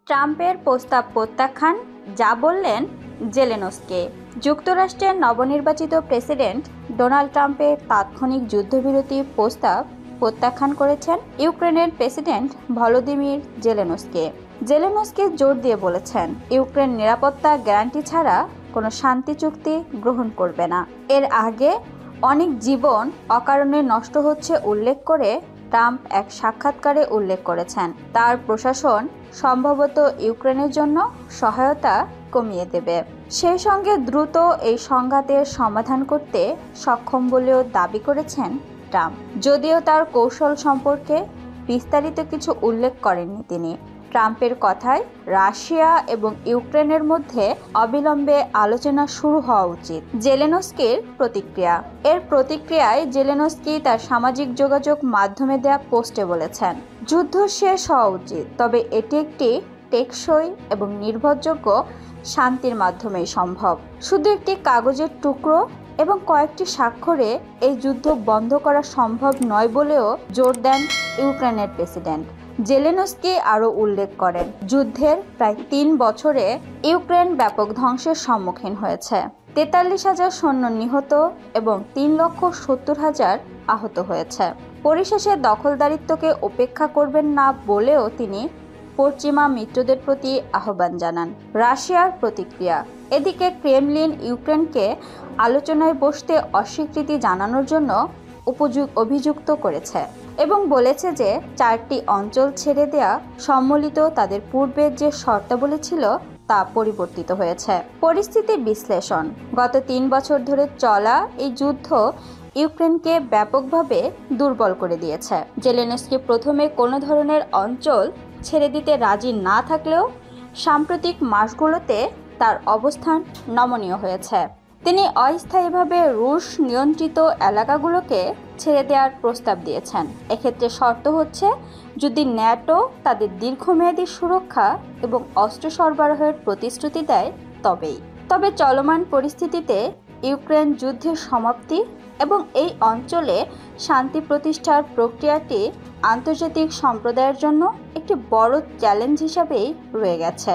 ট্রাম্পের প্রস্তাব প্রত্যাখ্যান, যা বললেন জেলেনস্কি। যুক্তরাষ্ট্রের নবনির্বাচিত প্রেসিডেন্ট ডোনাল্ড ট্রাম্পের তাৎক্ষণিক যুদ্ধবিরতি প্রস্তাব প্রত্যাখ্যান করেছেন ইউক্রেনের প্রেসিডেন্ট ভলোদিমির জেলেনস্কি। জেলেনস্কি জোর দিয়ে বলেছেন, ইউক্রেন নিরাপত্তা গ্যারান্টি ছাড়া কোনো শান্তি চুক্তি গ্রহণ করবে না। এর আগে অনেক জীবন অকারণে নষ্ট হচ্ছে উল্লেখ করে ট্রাম্প এক সাক্ষাৎকারে উল্লেখ করেছেন, তার প্রশাসন সম্ভবত ইউক্রেনের জন্য সহায়তা কমিয়ে দেবে। সেই সঙ্গে দ্রুত এই সংঘাতের সমাধান করতে সক্ষম বলেও দাবি করেছেন ট্রাম্প, যদিও তার কৌশল সম্পর্কে বিস্তারিত কিছু উল্লেখ করেননি তিনি। ট্রাম্পের কথায় রাশিয়া এবং ইউক্রেনের মধ্যে অবিলম্বে আলোচনা শুরু হওয়া উচিত। জেলেনস্কির প্রতিক্রিয়া। এর প্রতিক্রিয়ায় জেলেনস্কি তার সামাজিক যোগাযোগ মাধ্যমে দেয়া পোস্টে বলেছেন, যুদ্ধ শেষ হওয়া উচিত, তবে এটি একটি টেকসই এবং নির্ভরযোগ্য শান্তির মাধ্যমেই সম্ভব। শুধু একটি কাগজের টুকরো এবং কয়েকটি স্বাক্ষরে এই যুদ্ধ বন্ধ করা সম্ভব নয় বলেও জোর দেন ইউক্রেনের প্রেসিডেন্ট। জেলেনস্কি আরও উল্লেখ করেন, যুদ্ধের প্রায় 3 বছরে ইউক্রেন ব্যাপক ধ্বংসের সম্মুখীন হয়েছে। 43,000 সৈন্য নিহত এবং 3,70,000 আহত হয়েছে। পরিশেষে দখলদারিত্বকে উপেক্ষা করবেন না বলেও তিনি পশ্চিমা মিত্রদের প্রতি আহ্বান জানান। রাশিয়ার প্রতিক্রিয়া। এদিকে ক্রেমলিন ইউক্রেনকে আলোচনায় বসতে অস্বীকৃতি জানানোর জন্য অভিযুক্ত করেছে এবং বলেছে যে 4টি অঞ্চল ছেড়ে দেয়া সম্মিলিত তাদের পূর্বের যে শর্তাবলী ছিল তা পরিবর্তিত হয়েছে। পরিস্থিতির বিশ্লেষণ। গত 3 বছর ধরে চলা এই যুদ্ধ ইউক্রেনকে ব্যাপকভাবে দুর্বল করে দিয়েছে। জেলেনস্কি প্রথমে কোনো ধরনের অঞ্চল ছেড়ে দিতে রাজি না থাকলেও সাম্প্রতিক মাসগুলোতে তার অবস্থান নমনীয় হয়েছে। তিনি অস্থায়ীভাবে রুশ নিয়ন্ত্রিত এলাকাগুলোকে ছেড়ে দেওয়ার প্রস্তাব দিয়েছেন। এক্ষেত্রে শর্ত হচ্ছে, যদি ন্যাটো তাদের দীর্ঘমেয়াদী সুরক্ষা এবং অস্ত্র সরবরাহের প্রতিশ্রুতি দেয় তবে চলমান পরিস্থিতিতে ইউক্রেন যুদ্ধের সমাপ্তি এবং এই অঞ্চলে শান্তি প্রতিষ্ঠার প্রক্রিয়াটি আন্তর্জাতিক সম্প্রদায়ের জন্য একটি বড় চ্যালেঞ্জ হিসাবেই রয়ে গেছে।